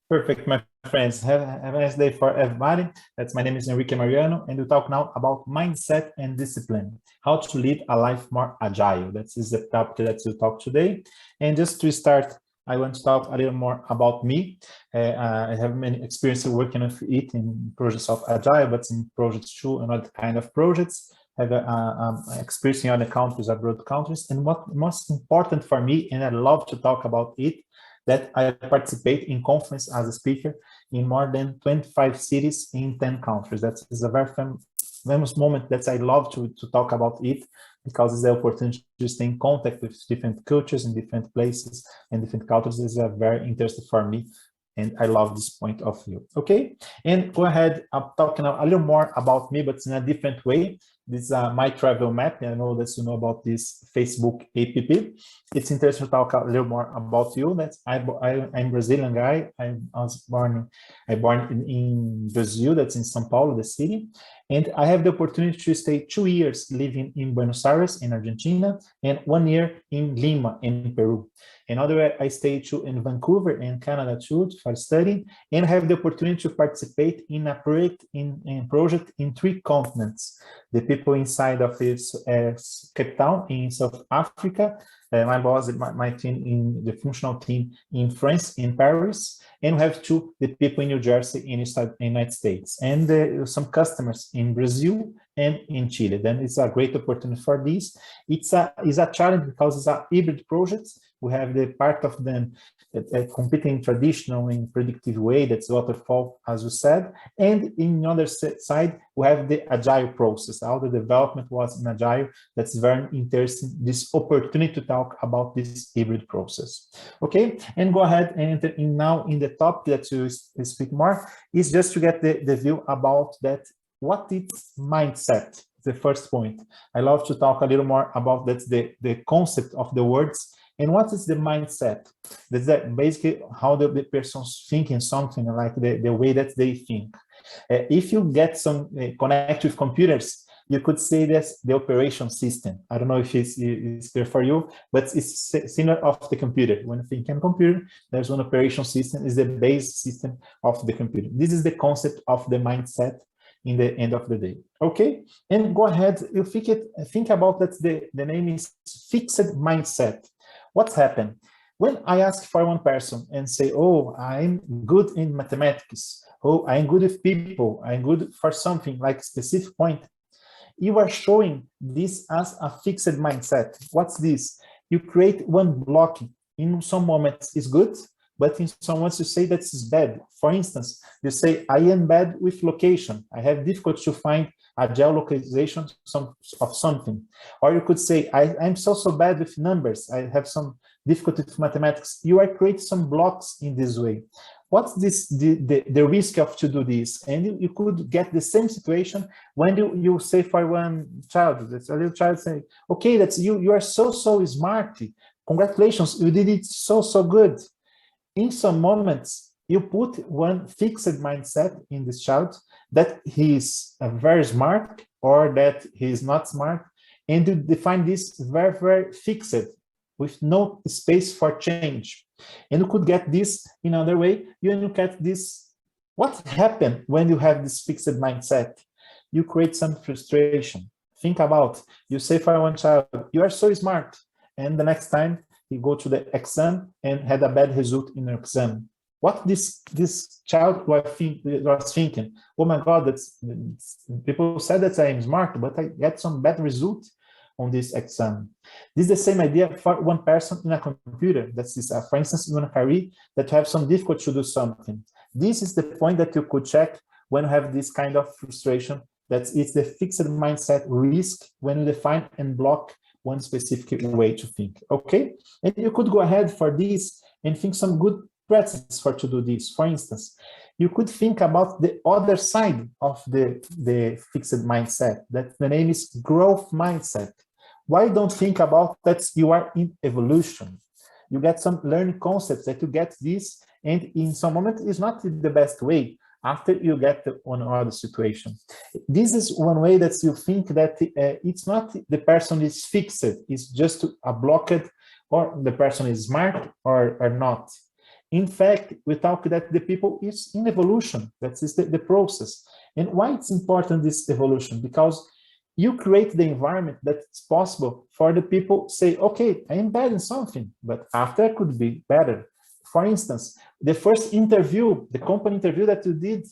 Perfect, my friends. Have a nice day for everybody. My name is Henrique Mariano, and we talk now about mindset and discipline, how to lead a life more agile. That is the topic that we'll talk today. And just to start, I want to talk a little more about me. I have many experience working with it in projects of agile, but in projects too, and other kind of projects. Have experience in other countries, abroad countries, and what most important for me, and I love to talk about it, that I participate in conference as a speaker in more than 25 cities in 10 countries. That is a very famous moment that I love to talk about it, because it's the opportunity to stay in contact with different cultures in different places and different cultures is very interesting for me. And I love this point of view. Okay, and go ahead. I'm talking a little more about me, but in a different way. This is my travel map. I know that you know about this Facebook app. It's interesting to talk a little more about you. I'm Brazilian guy. I was born in Brazil. That's in São Paulo, the city, and I have the opportunity to stay 2 years living in Buenos Aires in Argentina and 1 year in Lima in Peru. Another I stayed too in Vancouver in Canada too for studying, and I have the opportunity to participate in a project in 3 continents. The people inside of this Cape Town in South Africa, my boss, my team in the functional team in France, in Paris, and we have the people in New Jersey in the United States, and some customers in Brazil and in Chile. Then it's a great opportunity for this. It's a challenge because it's a hybrid project. We have the part of them competing traditional and predictive way, that's waterfall, as you said. And in the other side, we have the agile process. How the development was in agile. That's very interesting, this opportunity to talk about this hybrid process. Okay, and go ahead and enter now in the topic that you speak more, is just to get the view about that. What is mindset? The first point. I love to talk a little more about that, the concept of the words. And what is the mindset? That's basically how the person's thinking something, like the way that they think. If you get some connect with computers, you could say that's the operation system. I don't know if it's clear for you, but it's similar of the computer. When you think in computer, there's one operation system, is the base system of the computer. This is the concept of the mindset in the end of the day. Okay, and go ahead, you think about that. The name is fixed mindset. What's happened? When I ask for one person and say, oh, I'm good in mathematics, oh, I'm good with people, I'm good for something like specific point, you are showing this as a fixed mindset. What's this? You create one block. In some moments it's good, but in some moments you say that it's bad. For instance, you say, I am bad with location. I have difficulty to find a geolocalization of something. Or you could say, I'm so bad with numbers. I have some difficulty with mathematics. You are creating some blocks in this way. What's the risk of to do this? And you could get the same situation when you say for one child, that's a little child saying, okay, that's you are so smart. Congratulations, you did it so good. In some moments, you put one fixed mindset in this child that he is very smart or that he is not smart, and you define this very fixed with no space for change. And you could get this in another way. You look at this. What happened when you have this fixed mindset? You create some frustration. Think about, you say for one child, you are so smart, and the next time he go to the exam and had a bad result in the exam. What this child was thinking? Oh my God, people said that I am smart, but I get some bad result on this exam. This is the same idea for one person in a computer. That is, for instance, in a career that have some difficulty to do something. This is the point that you could check when you have this kind of frustration. That it's the fixed mindset risk when you define and block one specific way to think. Okay, and you could go ahead for this and think some good practices for to do this. For instance, you could think about the other side of the fixed mindset. That the name is growth mindset. Why don't think about that you are in evolution? You get some learning concepts that you get this, and in some moment it's not the best way. After you get on other situation, this is one way that you think that it's not the person is fixed, it's just a blocked, or the person is smart or not. In fact, we talk that the people is in evolution. That is the process. And why it's important, this evolution? Because you create the environment that it's possible for the people say, okay, I am bad in something, but after I could be better. For instance, the first interview, the company interview that you did,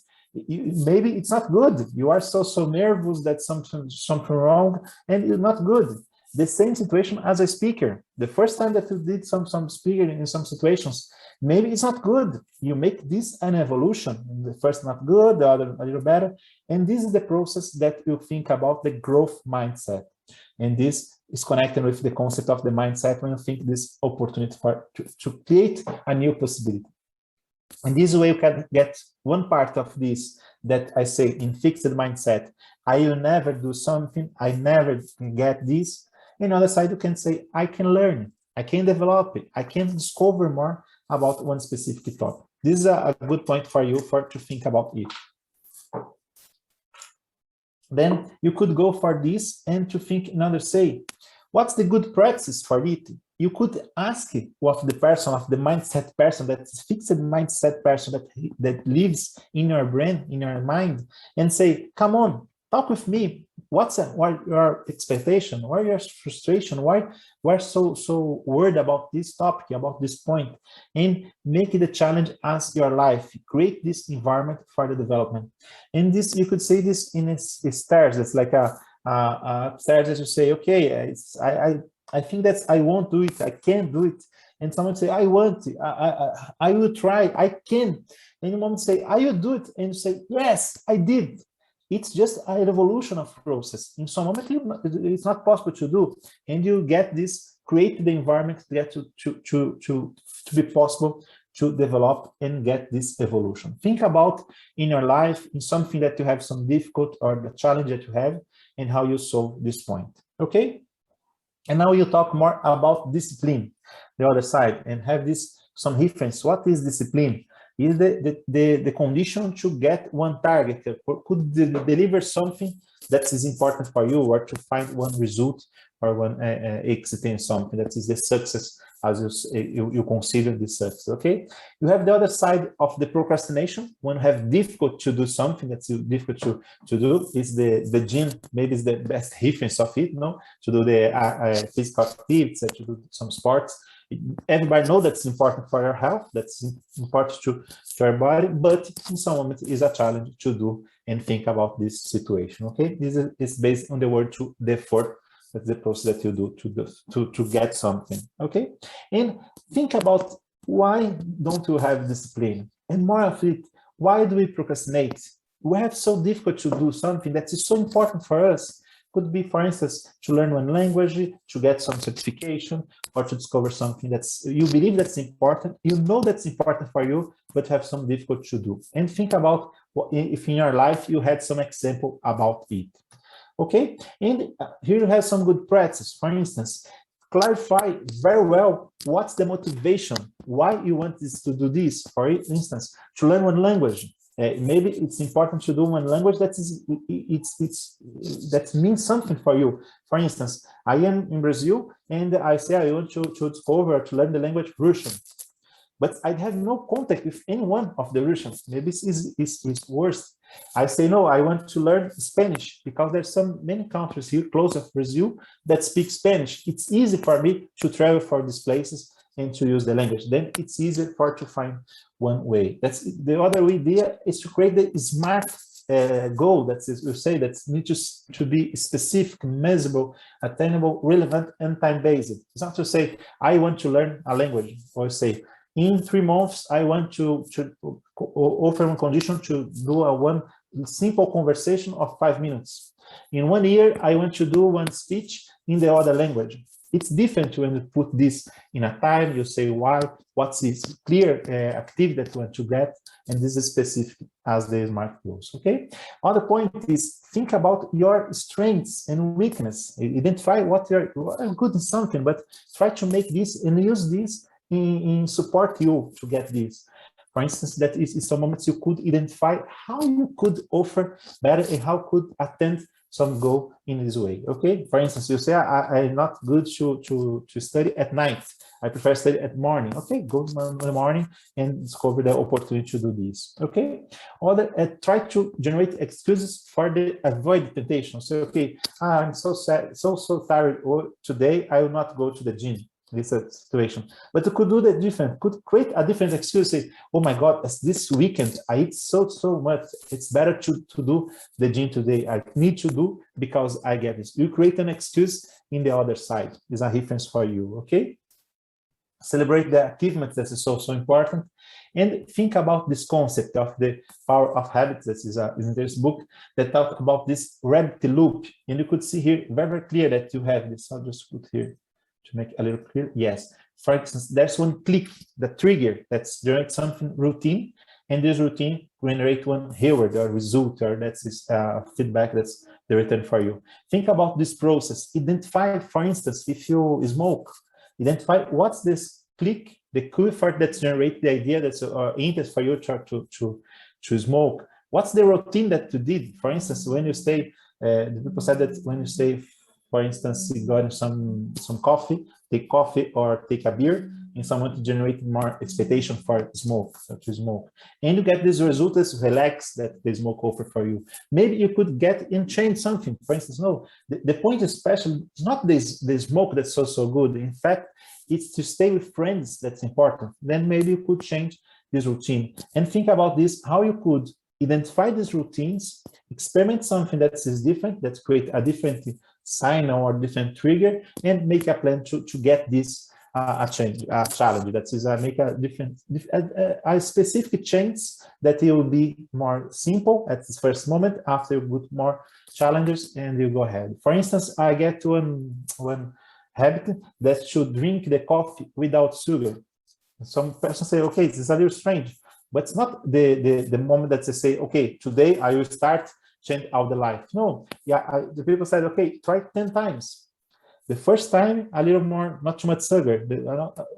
maybe it's not good. You are so nervous that something wrong, and you're not good. The same situation as a speaker. The first time that you did some speaking in some situations, maybe it's not good. You make this an evolution. The first not good, the other a little better. And this is the process that you think about the growth mindset. And this is connected with the concept of the mindset when you think this opportunity to create a new possibility. And this way you can get one part of this that I say in fixed mindset, I will never do something, I never get this. And on the other side, you can say, I can learn, I can develop it, I can discover more about one specific topic. This is a good point for you to think about it. Then you could go for this and to think another, say, what's the good practice for it? You could ask of the person, of the mindset person, that is fixed mindset person that lives in your brain, in your mind, and say, come on, talk with me. What your expectation? Why your frustration? Why we're so worried about this topic, about this point? And make it a challenge as your life. Create this environment for the development. And this, you could say this in stairs. It's like a stairs that you say, okay, I think that I won't do it. I can't do it. And someone say, I want it. I will try. I can. And you want to say, I will do it. And you say, yes, I did. It's just a revolution of process. In some moment, it's not possible to do. And you get this, create the environment to get to be possible to develop and get this evolution. Think about in your life, in something that you have some difficult or the challenge that you have, and how you solve this point. Okay? And now you talk more about discipline, the other side, and have this some reference. What is discipline? Is the condition to get one target, could deliver something that is important for you, or to find one result or one exit in something that is the success as you consider the success. Okay, you have the other side of the procrastination. When you have difficult to do something that's difficult to do, is the gym. Maybe is the best reference of it, no, to do the physical activities, to do some sports. Everybody knows that's important for your health, that's important to your body, but in some moment is a challenge to do and think about this situation. Okay, this is based on the word to effort. That's the process that you do to get something. Okay, and think about why don't you have discipline, and more of it, why do we procrastinate? We have so difficult to do something that is so important for us. Could be, for instance, to learn one language, to get some certification, or to discover something that's you believe that's important, you know that's important for you, but have some difficult to do. And think about if in your life you had some example about it. Okay, and here you have some good practice. For instance, clarify very well what's the motivation, why you want this to do this. For instance, to learn one language. Maybe it's important to do one language that means something for you. For instance, I am in Brazil and I say I want to discover, to learn the language Russian, but I have no contact with anyone of the Russians. Maybe it's worse. I say, no, I want to learn Spanish because there's many countries here close to Brazil that speak Spanish. It's easy for me to travel for these places and to use the language. Then it's easier to find one way. That's the other idea, is to create the SMART goal. That's you say that needs to be specific, measurable, attainable, relevant, and time-based. It's not to say I want to learn a language, or say in 3 months I want to offer one condition to do one simple conversation of 5 minutes. In 1 year I want to do one speech in the other language. It's different when you put this in a time, you say why, what's this clear activity that you want to get, and this is specific as the SMART goals, okay? Other point is think about your strengths and weakness. Identify what you're good in something, but try to make this and use this in support you to get this. For instance, that is some moments you could identify how you could offer better and how could attend some goal in this way. Okay, for instance, you say I'm not good to study at night. I prefer study at morning. Okay, go in the morning and discover the opportunity to do this. Okay, or try to generate excuses for the avoid temptation. So okay, I'm so sad, so tired. Or today I will not go to the gym. This situation, but you could do the different, could create a different excuse. Say, oh my God, this weekend I eat so much. It's better to do the gym today. I need to do because I get this. You create an excuse in the other side. Is a reference for you. Okay. Celebrate the achievements. That is so important, and think about this concept of the power of habits. That is in this book that talks about this rabbit loop, and you could see here very clear that you have this. I'll just put here to make a little clear. Yes, for instance, there's one click, the trigger that's generate something routine, and this routine generate one reward or result, or that's this feedback that's the return for you. Think about this process. Identify, for instance, if you smoke, identify what's this click, the cue effort that's generate the idea that's interest for you to smoke. What's the routine that you did? For instance, when you stay, the people said that when you stay, for instance, you got some coffee, take coffee or take a beer, and someone to generate more expectation for smoke, to smoke. And you get this result as relax that the smoke offer for you. Maybe you could get and change something. For instance, no, the point is special. It's not the smoke that's so good. In fact, it's to stay with friends that's important. Then maybe you could change this routine. And think about this, how you could identify these routines, experiment something that is different, that create a different sign or different trigger, and make a plan to get this a challenge that is make a different a specific change that it will be more simple at this first moment. After you put more challenges and you go ahead. For instance, I get one habit that should drink the coffee without sugar. Some person say, okay, this is a little strange, but it's not the moment that they say, okay, today I will start change out the life. No, the people said, okay, try 10 times. The first time, a little more, not too much sugar.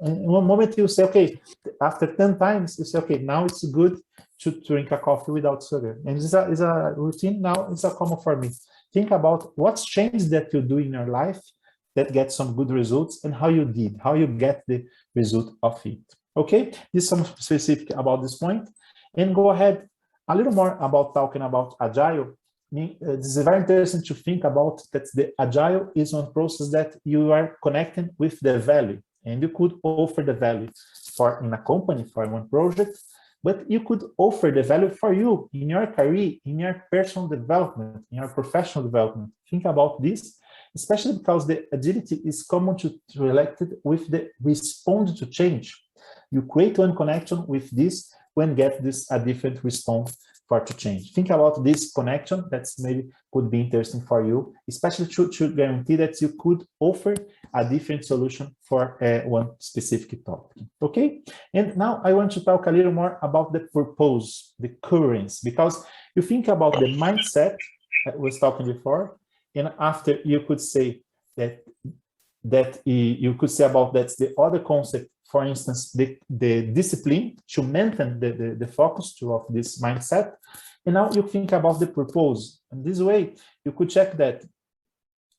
In one moment you say, okay, after 10 times, you say, okay, now it's good to drink a coffee without sugar. And it's a routine now, it's a common for me. Think about what's changed that you do in your life that gets some good results and how you did, how you get the result of it. Okay, this is some specific about this point. And go ahead a little more about talking about Agile. This is very interesting to think about that the Agile is one process that you are connecting with the value, and you could offer the value for in a company, for one project, but you could offer the value for you in your career, in your personal development, in your professional development. Think about this, especially because the agility is common to related with the respond to change. You create one connection with this when get this a different response for to change. Think about this connection that's maybe could be interesting for you, especially to guarantee that you could offer a different solution for one specific topic. Okay, and now I want to talk a little more about the purpose, the currents, because you think about the mindset I was talking before, and after you could say that you could say about that's the other concept. For instance, the discipline to maintain the focus of this mindset. And now you think about the purpose. And this way, you could check that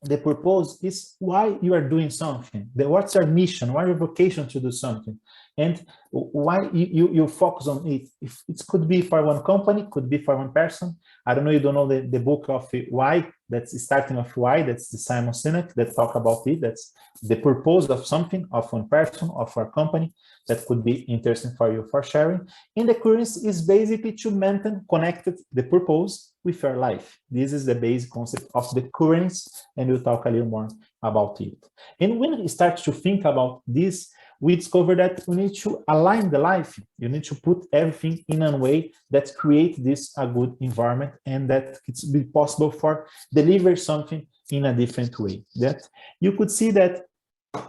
the purpose is why you are doing something. What's your mission? Why your vocation to do something? And why you focus on it. If it could be for one company, could be for one person. I don't know, you don't know the book of Why, that's starting of Why, that's the Simon Sinek that talk about it. That's the purpose of something, of one person, of a company, that could be interesting for you for sharing. And the currency is basically to maintain connected the purpose with your life. This is the basic concept of the currency, and we'll talk a little more about it. And when we start to think about this, we discover that we need to align the life. You need to put everything in a way that creates this a good environment, and that it's be possible for deliver something in a different way. That you could see that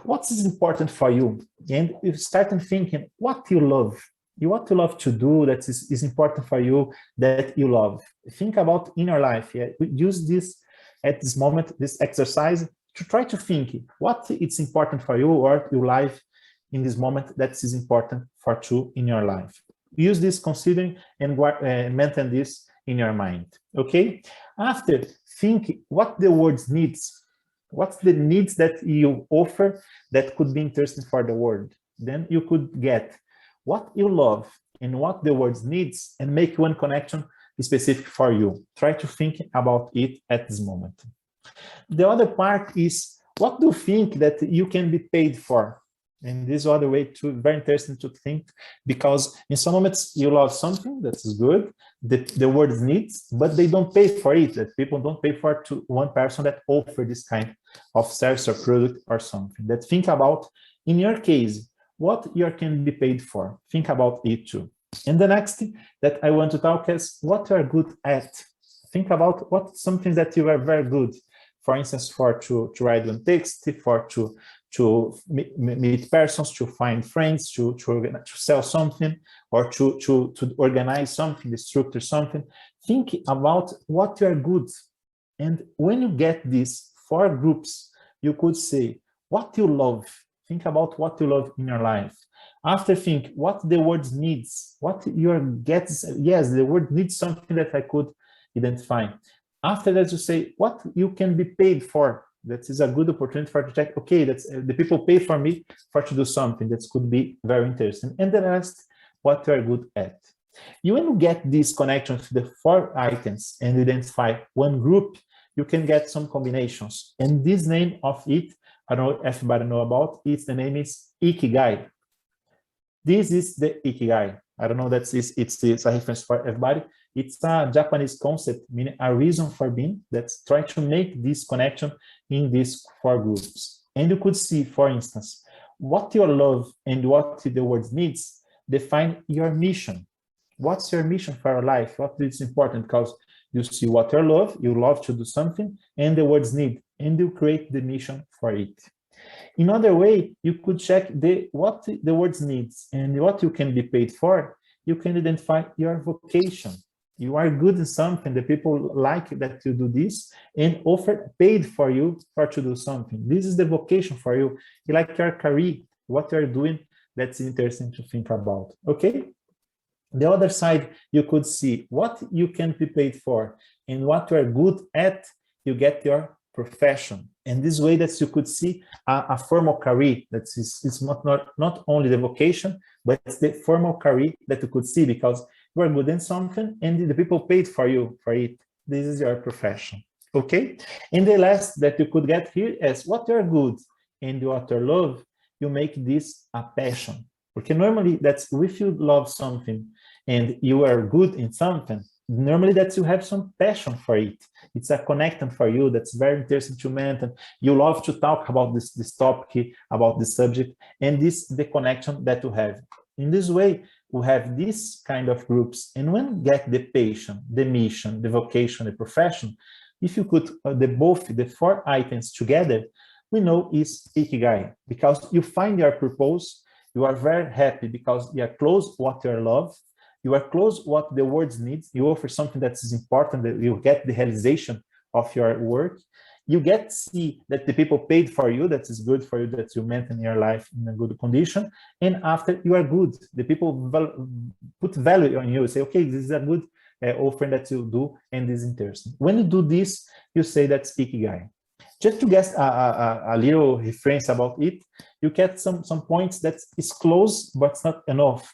what is important for you, and you start thinking what you love. What you love to do that is important for you, that you love. Think about in your life. Yeah? Use this at this moment, this exercise, to try to think what it's important for you or your life in this moment that is important for you in your life. use this considering and maintain this in your mind. Okay. After, think what the world needs. What's the needs that you offer that could be interesting for the world? Then you could get what you love and what the world needs and make one connection specific for you. Try to think about it at this moment. The other part is, what do you think that you can be paid for? And this other way too, very interesting to think, because in some moments you love something that is good, the world needs, but they don't pay for it. That people don't pay for it to one person that offer this kind of service or product or something. That think about, in your case, what you can be paid for. Think about it too. And the next thing that I want to talk is what you are good at. Think about what something that you are very good. For instance, to write one text, to meet persons, to find friends, to sell something, or to organize something, to structure something. Think about what you are good. And when you get these 4 groups, you could say what you love. Think about what you love in your life. After, think what the world needs, what your gets. Yes, the world needs something that I could identify. After that, you say what you can be paid for. That is a good opportunity for to check. Okay, that's the people pay for me for to do something that could be very interesting. And the last, what you are good at. You when you get these connections to the 4 items and identify one group, you can get some combinations. And this name of it, I don't know if everybody know about it. The name is Ikigai. This is the Ikigai. I don't know that it's a reference for everybody. It's a Japanese concept, meaning a reason for being, that's trying to make this connection in these 4 groups. And you could see, for instance, what your love and what the world needs define your mission. What's your mission for your life? What is important? Because you see what you love to do something, and the words need, and you create the mission for it. In other way, you could check what the words needs and what you can be paid for. You can identify your vocation. You are good in something, the people like that you do this and offer paid for you for to do something. This is the vocation for you. You like your career, what you're doing, that's interesting to think about, okay? The other side, you could see what you can be paid for and what you are good at, you get your profession. And this way that you could see a formal career, it's not only the vocation, but it's the formal career that you could see because you are good in something and the people paid for you for it. This is your profession, okay? And the last that you could get here is what you're good and what you love, you make this a passion. Because normally that's if you love something and you are good in something, normally that you have some passion for it. It's a connection for you that's very interesting to maintain. You love to talk about this topic, about this subject, and this the connection that you have. In this way, we have this kind of groups, and when you get the passion, the mission, the vocation, the profession, if you put both the 4 items together, we know is Ikigai, because you find your purpose, you are very happy because you are close what you love, you are close what the world needs, you offer something that is important, that you get the realization of your work, you get to see that the people paid for you, that is good for you, that you maintain your life in a good condition, and after you are good, the people put value on you, say, okay, this is a good offer that you do, and this is interesting. When you do this, you say that's Ikigai. Just to get a little reference about it, you get some points that is close, but it's not enough.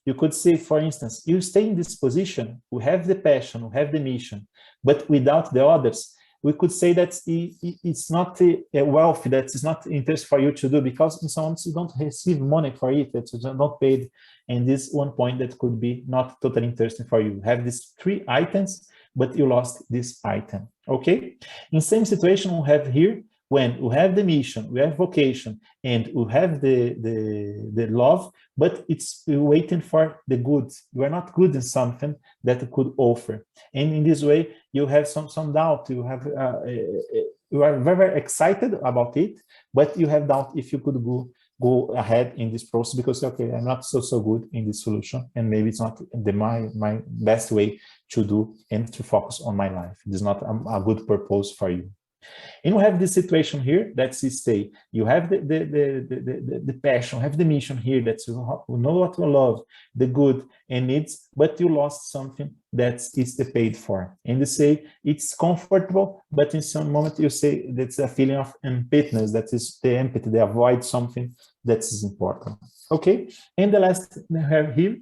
You could say, for instance, you stay in this position, we have the passion, we have the mission, but without the others, we could say that it's not a wealth, that is not interest for you to do, because in some ways you don't receive money for it, that you don't pay, and this one point that could be not totally interesting for you. You have these 3 items, but you lost this item, okay? In same situation we have here, when we have the mission, we have vocation, and we have the love, but it's waiting for the good. You are not good in something that could offer. And in this way, you have some doubt. You have you are very excited about it, but you have doubt if you could go ahead in this process because, okay, I'm not so good in this solution, and maybe it's not my best way to do and to focus on my life. It is not a good purpose for you. And we have this situation here that's stay. You have the passion, have the mission here that you know what you love, the good and needs, but you lost something that is the paid for. And you say it's comfortable, but in some moment you say that's a feeling of emptiness, that is the empathy, they avoid something that is important. Okay, and the last we have here,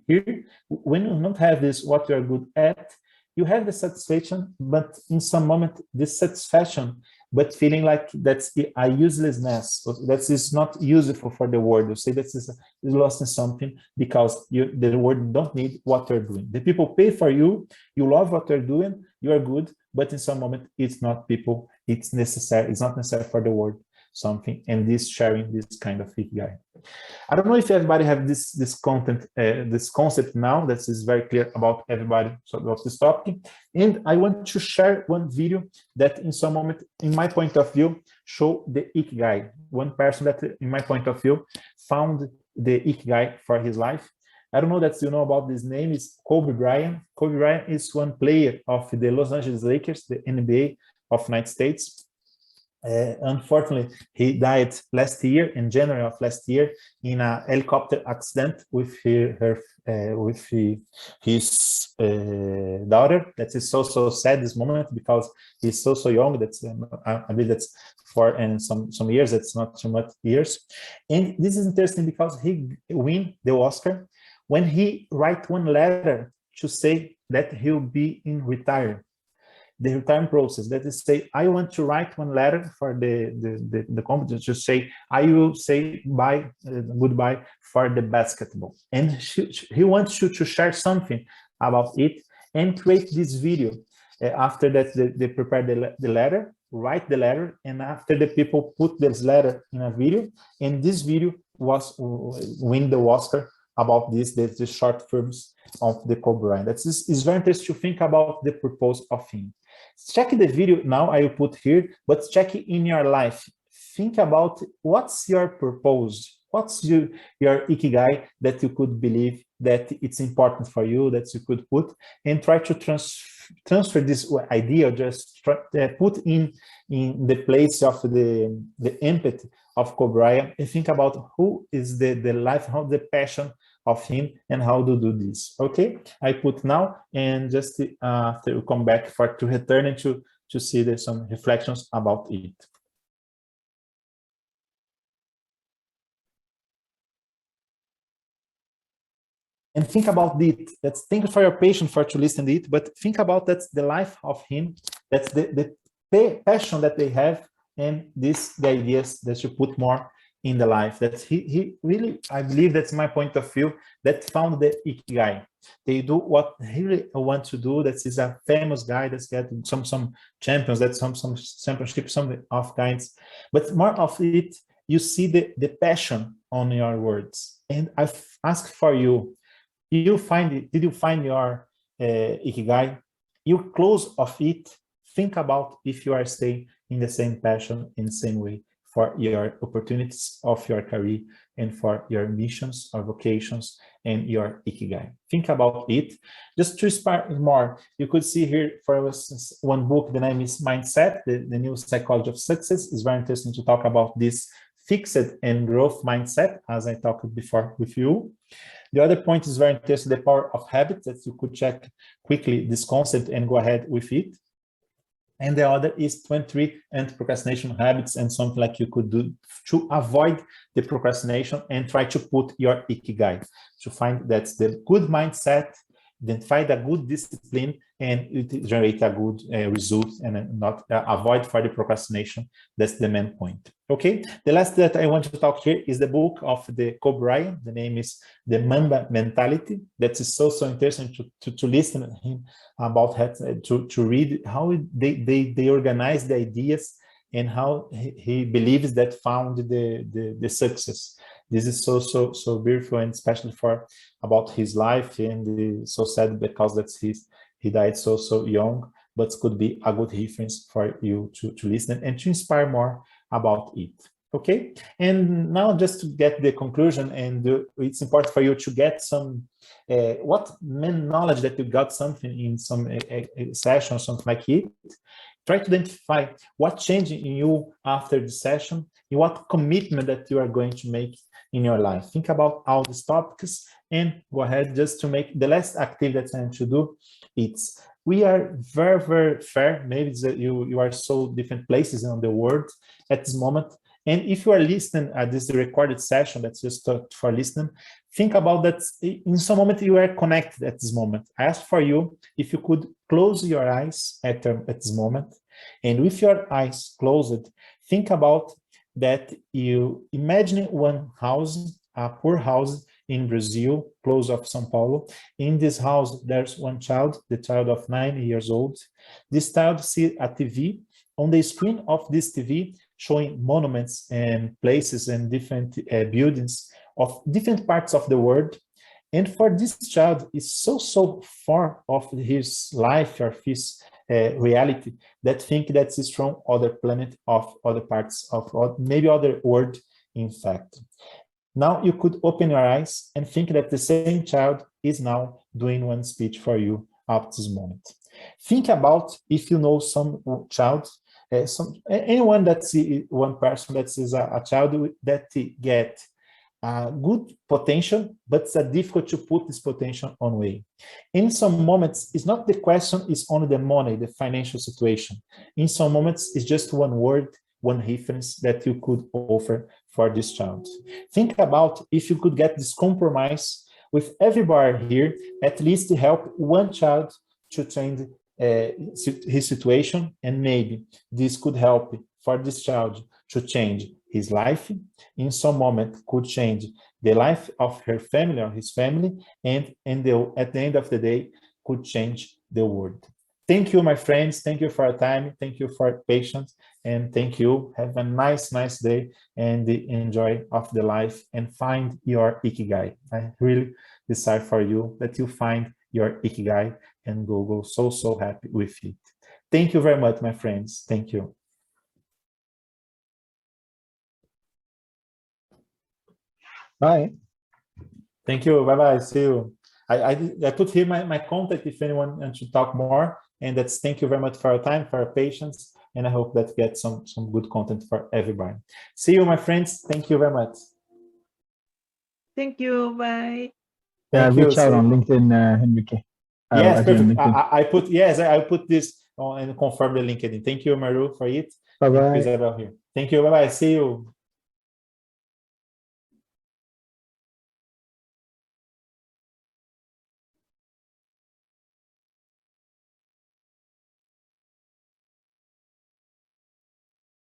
when you don't have this, what you are good at, you have the satisfaction, but in some moment, this satisfaction, but feeling like that's a uselessness, that is not useful for the world. You say that is lost in something because the world don't need what you're doing. The people pay for you, you love what you're doing, you are good, but in some moment, it's not people, it's necessary, it's not necessary for the world, something, and this sharing this kind of ikigai. I don't know if everybody have this content, this concept now that is very clear about everybody about this topic. And I want to share one video that in some moment, in my point of view, show the ikigai. One person that, in my point of view, found the ikigai for his life. I don't know that you know about this name, is Kobe Bryant. Kobe Bryant is one player of the Los Angeles Lakers, the NBA of United States. Unfortunately, he died last year, in January of last year, in a helicopter accident with his daughter. That is so sad this moment because he's so young. That's I believe that's for some years. That's not too much years. And this is interesting because he win the Oscar when he write one letter to say that he'll be in retire. The retirement process, that is say, I want to write one letter for the company to say, I will say bye, goodbye for the basketball. And he wants you to share something about it and create this video. After that, they prepare the letter, write the letter, and after the people put this letter in a video, and this video was win the Oscar about the short films of the Kobe Bryant. It's very interesting to think about the purpose of him. Check the video now, I will put here, but check it in your life. Think about what's your purpose, what's your ikigai that you could believe that it's important for you, that you could put, and try to transfer this idea, just put in the place of the empathy of Kobe Bryant, and think about who is the life, how the passion of him, and how to do this. Okay, I put now, and just after we come back to return and to see there's some reflections about it. And think about it. That's thank you for your patience for to listen to it, but think about that's the life of him. That's the passion that they have, and the ideas that you put more in the life. That he really, I believe that's my point of view, that found the ikigai. They do what he really want to do. That is a famous guy that's got some champions, that's some championships, some of kinds, but more of it, you see the passion on your words. And I ask for you, did you find your ikigai? You close of it, think about if you are staying in the same passion, in the same way, for your opportunities of your career and for your missions or vocations and your ikigai. Think about it. Just to inspire more, you could see here, for instance, one book, the name is Mindset, the New Psychology of Success. Is very interesting to talk about this fixed and growth mindset, as I talked before with you. The other point is very interesting, the power of habits, that you could check quickly this concept and go ahead with it. And the other is 23 anti-procrastination habits, and something like you could do to avoid the procrastination and try to put your ikigai, to find that's the good mindset, then find a good discipline, and it generate a good result, and not avoid for the procrastination. That's the main point. Okay, the last that I want to talk here is the book of the Kobe Bryant. The name is The Mamba Mentality. That is so interesting to listen to him about to read how they organize the ideas and how he believes that found the success. This is so beautiful, and especially for about his life, and so sad because that's he died so young, but could be a good reference for you to listen and to inspire more about it. Okay, and now just to get the conclusion, and it's important for you to get some what main knowledge that you got something in some session or something like it. try to identify what changed in you after the session and what commitment that you are going to make in your life. Think about all these topics and go ahead just to make the last activity that I want to do. It's we are very, very fair. Maybe that you are so different places in the world at this moment. And if you are listening at this recorded session, that's just for listening, think about that in some moment you are connected at this moment. I ask for you if you could close your eyes at this moment. And with your eyes closed, think about that you imagine one house, a poor house in Brazil, close of São Paulo. In this house, there's one child, the child of 9 years old. This child sees a TV. On the screen of this TV, showing monuments and places and different buildings of different parts of the world. And for this child, it's so far of his life or his reality that think that it's from other planet of other parts of maybe other world, in fact. Now you could open your eyes and think that the same child is now doing one speech for you at this moment. Think about if you know some child, anyone that's one person that is a child that get good potential, but it's difficult to put this potential on way. In some moments, it's not the question is only the money, the financial situation. In some moments, it's just one word, one reference that you could offer for this child. Think about if you could get this compromise with everybody here, at least to help one child to change his situation, and maybe this could help for this child to change his life. In some moment, could change the life of her family or his family, and at the end of the day, could change the world. Thank you, my friends. Thank you for your time. Thank you for your patience. And thank you. Have a nice day and enjoy of the life and find your Ikigai. I really desire for you that you find your Ikigai and go so happy with it. Thank you very much, my friends. Thank you. Bye. Thank you. Bye-bye. See you. I put here my contact if anyone wants to talk more. And that's thank you very much for your time, for your patience. And I hope that gets some good content for everybody. See you, my friends. Thank you very much. Thank you. Bye. Thank you. Reach out on LinkedIn, Henrique. Yes, perfect. I put this on and confirm the LinkedIn. Thank you, Maru, for it. Bye-bye. Thank you. Bye-bye. See you.